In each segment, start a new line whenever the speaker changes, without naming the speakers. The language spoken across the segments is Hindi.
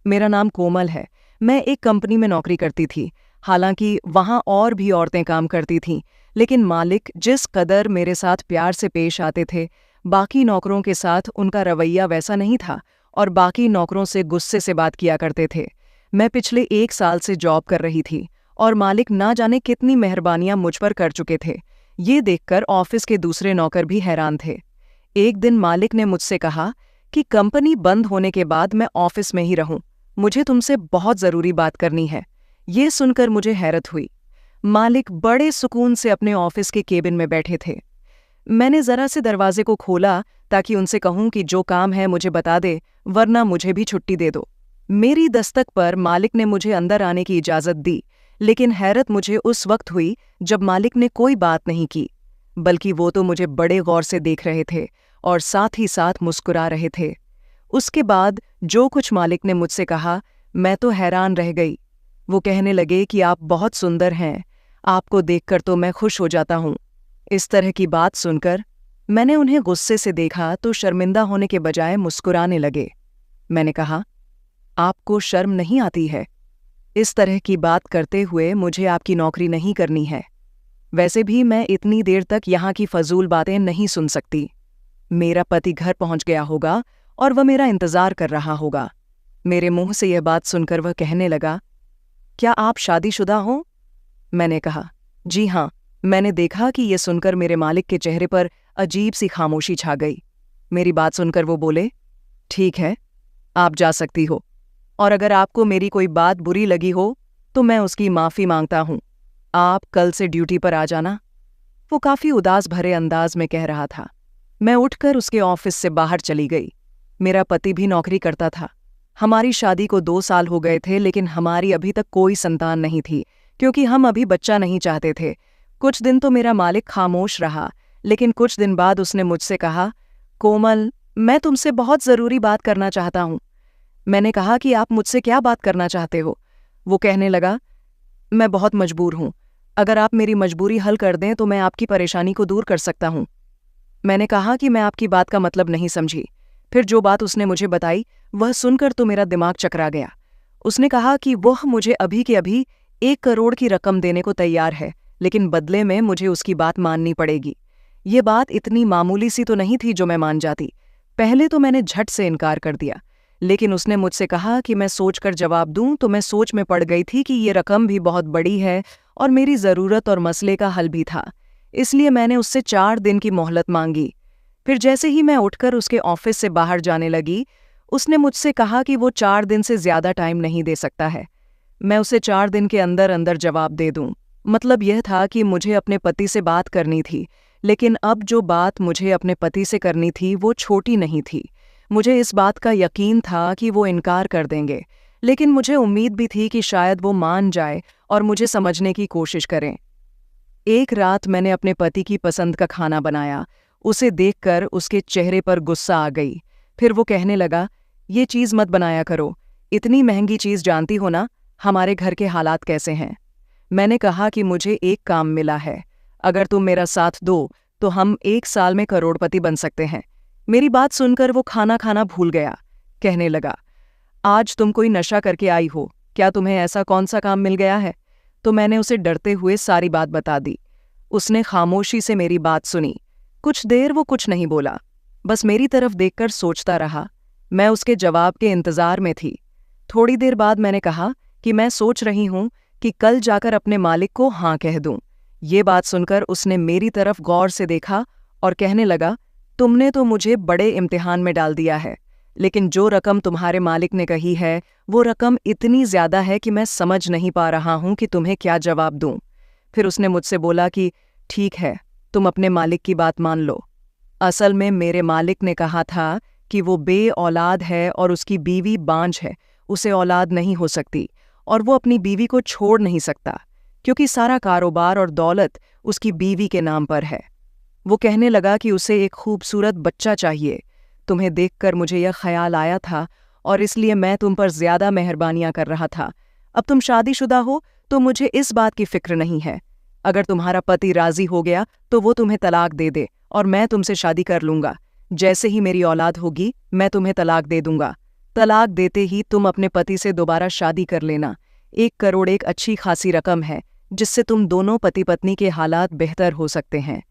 मेरा नाम कोमल है। मैं एक कंपनी में नौकरी करती थी। हालांकि वहां और भी औरतें काम करती थीं, लेकिन मालिक जिस कदर मेरे साथ प्यार से पेश आते थे, बाकी नौकरों के साथ उनका रवैया वैसा नहीं था और बाकी नौकरों से गुस्से से बात किया करते थे। मैं पिछले 1 साल से जॉब कर रही थी और मालिक ना जाने कितनी मेहरबानियां मुझ पर कर चुके थे। ये देखकर ऑफिस के दूसरे नौकर भी हैरान थे। एक दिन मालिक ने मुझसे कहा कि कंपनी बंद होने के बाद मैं ऑफिस में ही रहूं। मुझे तुमसे बहुत ज़रूरी बात करनी है। ये सुनकर मुझे हैरत हुई। मालिक बड़े सुकून से अपने ऑफिस के केबिन में बैठे थे। मैंने ज़रा से दरवाजे को खोला ताकि उनसे कहूं कि जो काम है मुझे बता दे, वरना मुझे भी छुट्टी दे दो। मेरी दस्तक पर मालिक ने मुझे अंदर आने की इजाज़त दी, लेकिन हैरत मुझे उस वक्त हुई जब मालिक ने कोई बात नहीं की, बल्कि वो तो मुझे बड़े गौर से देख रहे थे और साथ ही साथ मुस्कुरा रहे थे। उसके बाद जो कुछ मालिक ने मुझसे कहा, मैं तो हैरान रह गई। वो कहने लगे कि आप बहुत सुंदर हैं, आपको देखकर तो मैं खुश हो जाता हूँ। इस तरह की बात सुनकर मैंने उन्हें गुस्से से देखा तो शर्मिंदा होने के बजाय मुस्कुराने लगे। मैंने कहा, आपको शर्म नहीं आती है? इस तरह की बात करते हुए मुझे आपकी नौकरी नहीं करनी है। वैसे भी मैं इतनी देर तक यहाँ की फजूल बातें नहीं सुन सकती। मेरा पति घर पहुंच गया होगा और वह मेरा इंतजार कर रहा होगा। मेरे मुंह से यह बात सुनकर वह कहने लगा, क्या आप शादीशुदा हो? मैंने कहा, जी हाँ। मैंने देखा कि यह सुनकर मेरे मालिक के चेहरे पर अजीब सी खामोशी छा गई। मेरी बात सुनकर वो बोले, ठीक है, आप जा सकती हो, और अगर आपको मेरी कोई बात बुरी लगी हो तो मैं उसकी माफ़ी मांगता हूँ। आप कल से ड्यूटी पर आ जाना। वो काफ़ी उदास भरे अंदाज में कह रहा था। मैं उठकर उसके ऑफिस से बाहर चली गई। मेरा पति भी नौकरी करता था। हमारी शादी को 2 साल हो गए थे, लेकिन हमारी अभी तक कोई संतान नहीं थी, क्योंकि हम अभी बच्चा नहीं चाहते थे। कुछ दिन तो मेरा मालिक खामोश रहा, लेकिन कुछ दिन बाद उसने मुझसे कहा, कोमल, मैं तुमसे बहुत ज़रूरी बात करना चाहता हूँ। मैंने कहा कि आप मुझसे क्या बात करना चाहते हो? वो कहने लगा, मैं बहुत मजबूर हूँ। अगर आप मेरी मजबूरी हल कर दें तो मैं आपकी परेशानी को दूर कर सकता हूँ। मैंने कहा कि मैं आपकी बात का मतलब नहीं समझी। फिर जो बात उसने मुझे बताई वह सुनकर तो मेरा दिमाग चकरा गया। उसने कहा कि वह मुझे अभी के अभी 1 करोड़ की रकम देने को तैयार है, लेकिन बदले में मुझे उसकी बात माननी पड़ेगी। ये बात इतनी मामूली सी तो नहीं थी जो मैं मान जाती। पहले तो मैंने झट से इनकार कर दिया, लेकिन उसने मुझसे कहा कि मैं सोचकर जवाब दूं तो मैं सोच में पड़ गई थी कि ये रकम भी बहुत बड़ी है और मेरी ज़रूरत और मसले का हल भी था। इसलिए मैंने उससे 4 दिन की मोहलत मांगी। फिर जैसे ही मैं उठकर उसके ऑफिस से बाहर जाने लगी, उसने मुझसे कहा कि वो 4 दिन से ज़्यादा टाइम नहीं दे सकता है। मैं उसे 4 दिन के अंदर अंदर जवाब दे दूं। मतलब यह था कि मुझे अपने पति से बात करनी थी, लेकिन अब जो बात मुझे अपने पति से करनी थी वो छोटी नहीं थी। मुझे इस बात का यकीन था कि वो इनकार कर देंगे, लेकिन मुझे उम्मीद भी थी कि शायद वो मान जाए और मुझे समझने की कोशिश करें। एक रात मैंने अपने पति की पसंद का खाना बनाया। उसे देखकर उसके चेहरे पर गुस्सा आ गई। फिर वो कहने लगा, ये चीज़ मत बनाया करो, इतनी महंगी चीज़ जानती हो ना हमारे घर के हालात कैसे हैं। मैंने कहा कि मुझे एक काम मिला है, अगर तुम मेरा साथ दो तो हम 1 साल में करोड़पति बन सकते हैं। मेरी बात सुनकर वो खाना खाना भूल गया। कहने लगा, आज तुम कोई नशा करके आई हो, क्या तुम्हें ऐसा कौन सा काम मिल गया है? तो मैंने उसे डरते हुए सारी बात बता दी। उसने खामोशी से मेरी बात सुनी। कुछ देर वो कुछ नहीं बोला, बस मेरी तरफ देखकर सोचता रहा। मैं उसके जवाब के इंतजार में थी। थोड़ी देर बाद मैंने कहा कि मैं सोच रही हूं कि कल जाकर अपने मालिक को हाँ कह दूं। ये बात सुनकर उसने मेरी तरफ गौर से देखा और कहने लगा, तुमने तो मुझे बड़े इम्तिहान में डाल दिया है, लेकिन जो रकम तुम्हारे मालिक ने कही है वो रकम इतनी ज्यादा है कि मैं समझ नहीं पा रहा हूं कि तुम्हें क्या जवाब दूं। फिर उसने मुझसे बोला कि ठीक है, तुम अपने मालिक की बात मान लो। असल में मेरे मालिक ने कहा था कि वो बे औलाद है और उसकी बीवी बांझ है, उसे औलाद नहीं हो सकती और वो अपनी बीवी को छोड़ नहीं सकता, क्योंकि सारा कारोबार और दौलत उसकी बीवी के नाम पर है। वो कहने लगा कि उसे एक खूबसूरत बच्चा चाहिए। तुम्हें देखकर मुझे यह ख्याल आया था और इसलिए मैं तुम पर ज्यादा मेहरबानियां कर रहा था। अब तुम शादीशुदा हो तो मुझे इस बात की फिक्र नहीं है। अगर तुम्हारा पति राजी हो गया तो वो तुम्हें तलाक दे दे और मैं तुमसे शादी कर लूंगा। जैसे ही मेरी औलाद होगी मैं तुम्हें तलाक दे दूंगा। तलाक देते ही तुम अपने पति से दोबारा शादी कर लेना। 1 करोड़ एक अच्छी खासी रकम है जिससे तुम दोनों पति पत्नी के हालात बेहतर हो सकते हैं।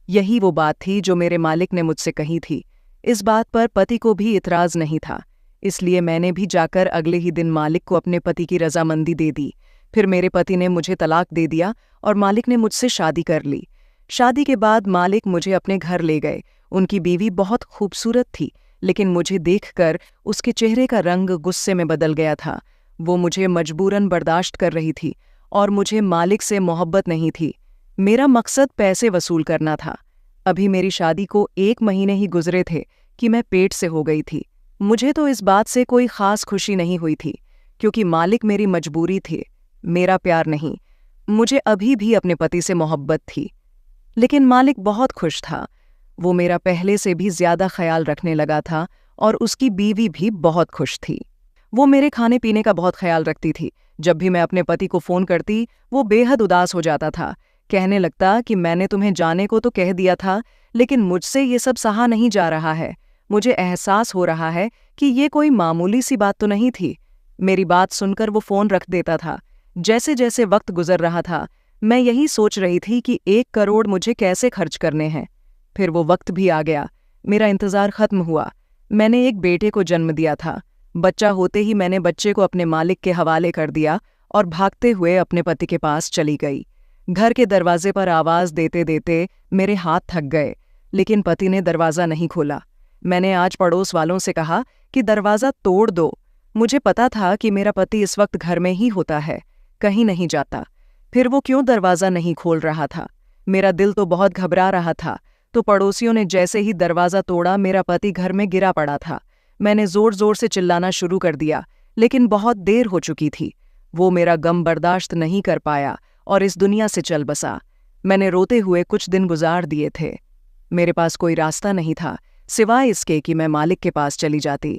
यही वो बात थी जो मेरे मालिक ने मुझसे कही थी। इस बात पर पति को भी इतराज़ नहीं था, इसलिए मैंने भी जाकर अगले ही दिन मालिक को अपने पति की रजामंदी दे दी। फिर मेरे पति ने मुझे तलाक दे दिया और मालिक ने मुझसे शादी कर ली। शादी के बाद मालिक मुझे अपने घर ले गए। उनकी बीवी बहुत खूबसूरत थी, लेकिन मुझे देखकर उसके चेहरे का रंग गुस्से में बदल गया था। वो मुझे मजबूरन बर्दाश्त कर रही थी और मुझे मालिक से मोहब्बत नहीं थी। मेरा मकसद पैसे वसूल करना था। अभी मेरी शादी को 1 महीने ही गुजरे थे कि मैं पेट से हो गई थी। मुझे तो इस बात से कोई खास खुशी नहीं हुई थी, क्योंकि मालिक मेरी मजबूरी थे, मेरा प्यार नहीं। मुझे अभी भी अपने पति से मोहब्बत थी, लेकिन मालिक बहुत खुश था। वो मेरा पहले से भी ज्यादा ख्याल रखने लगा था और उसकी बीवी भी बहुत खुश थी। वो मेरे खाने पीने का बहुत ख्याल रखती थी। जब भी मैं अपने पति को फ़ोन करती, वो बेहद उदास हो जाता था। कहने लगता कि मैंने तुम्हें जाने को तो कह दिया था, लेकिन मुझसे ये सब सहा नहीं जा रहा है। मुझे एहसास हो रहा है कि ये कोई मामूली सी बात तो नहीं थी। मेरी बात सुनकर वो फ़ोन रख देता था। जैसे जैसे वक्त गुजर रहा था, मैं यही सोच रही थी कि 1 करोड़ मुझे कैसे खर्च करने हैं। फिर वो वक्त भी आ गया। मेरा इंतज़ार ख़त्म हुआ। मैंने एक बेटे को जन्म दिया था। बच्चा होते ही मैंने बच्चे को अपने मालिक के हवाले कर दिया और भागते हुए अपने पति के पास चली गई। घर के दरवाजे पर आवाज़ देते देते मेरे हाथ थक गए, लेकिन पति ने दरवाज़ा नहीं खोला। मैंने आज पड़ोस वालों से कहा कि दरवाज़ा तोड़ दो। मुझे पता था कि मेरा पति इस वक्त घर में ही होता है, कहीं नहीं जाता। फिर वो क्यों दरवाज़ा नहीं खोल रहा था? मेरा दिल तो बहुत घबरा रहा था। तो पड़ोसियों ने जैसे ही दरवाज़ा तोड़ा, मेरा पति घर में गिरा पड़ा था। मैंने ज़ोर ज़ोर से चिल्लाना शुरू कर दिया, लेकिन बहुत देर हो चुकी थी। वो मेरा गम बर्दाश्त नहीं कर पाया और इस दुनिया से चल बसा। मैंने रोते हुए कुछ दिन गुजार दिए थे। मेरे पास कोई रास्ता नहीं था सिवाय इसके कि मैं मालिक के पास चली जाती।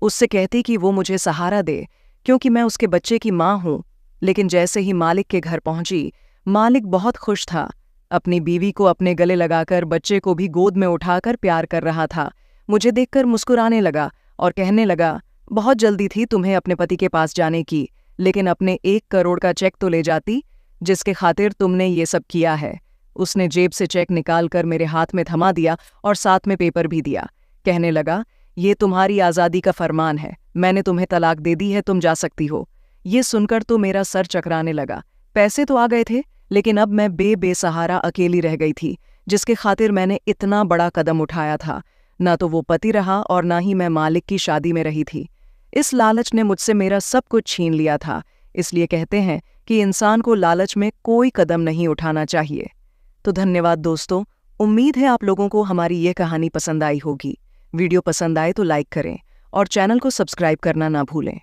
उससे कहती कि वो मुझे सहारा दे, क्योंकि मैं उसके बच्चे की माँ हूँ। लेकिन जैसे ही मालिक के घर पहुंची, मालिक बहुत खुश था। अपनी बीवी को अपने गले लगाकर बच्चे को भी गोद में उठाकर प्यार कर रहा था। मुझे देखकर मुस्कुराने लगा और कहने लगा, बहुत जल्दी थी तुम्हें अपने पति के पास जाने की, लेकिन अपने 1 करोड़ का चेक तो ले जाती, जिसके खातिर तुमने ये सब किया है। उसने जेब से चेक निकालकर मेरे हाथ में थमा दिया और साथ में पेपर भी दिया। कहने लगा, ये तुम्हारी आज़ादी का फरमान है। मैंने तुम्हें तलाक दे दी है, तुम जा सकती हो। ये सुनकर तो मेरा सर चकराने लगा। पैसे तो आ गए थे, लेकिन अब मैं बेसहारा अकेली रह गई थी, जिसके खातिर मैंने इतना बड़ा कदम उठाया था। ना तो वो पति रहा और ना ही मैं मालिक की शादी में रही थी। इस लालच ने मुझसे मेरा सब कुछ छीन लिया था। इसलिए कहते हैं कि इंसान को लालच में कोई कदम नहीं उठाना चाहिए। तो धन्यवाद दोस्तों, उम्मीद है आप लोगों को हमारी ये कहानी पसंद आई होगी। वीडियो पसंद आए तो लाइक करें और चैनल को सब्सक्राइब करना ना भूलें।